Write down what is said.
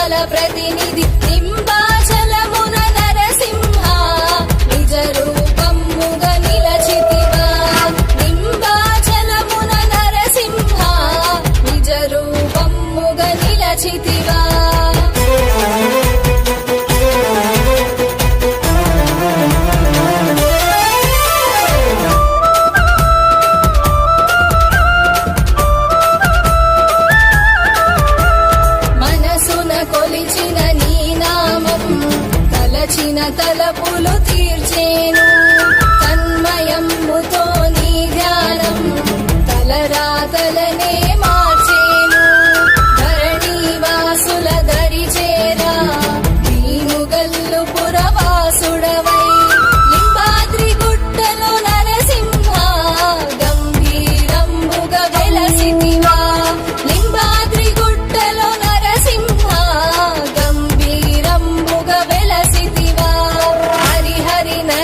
లోకాల ప్రతినిధి నింబాచలమున నరసింహ నిజ రూపముగ నిలచితివా నింబాచలమున నరసింహ నిజ రూపముగ నిలచితివా కొలిచిన నీ నామం తలచిన తలపులు తీర్చ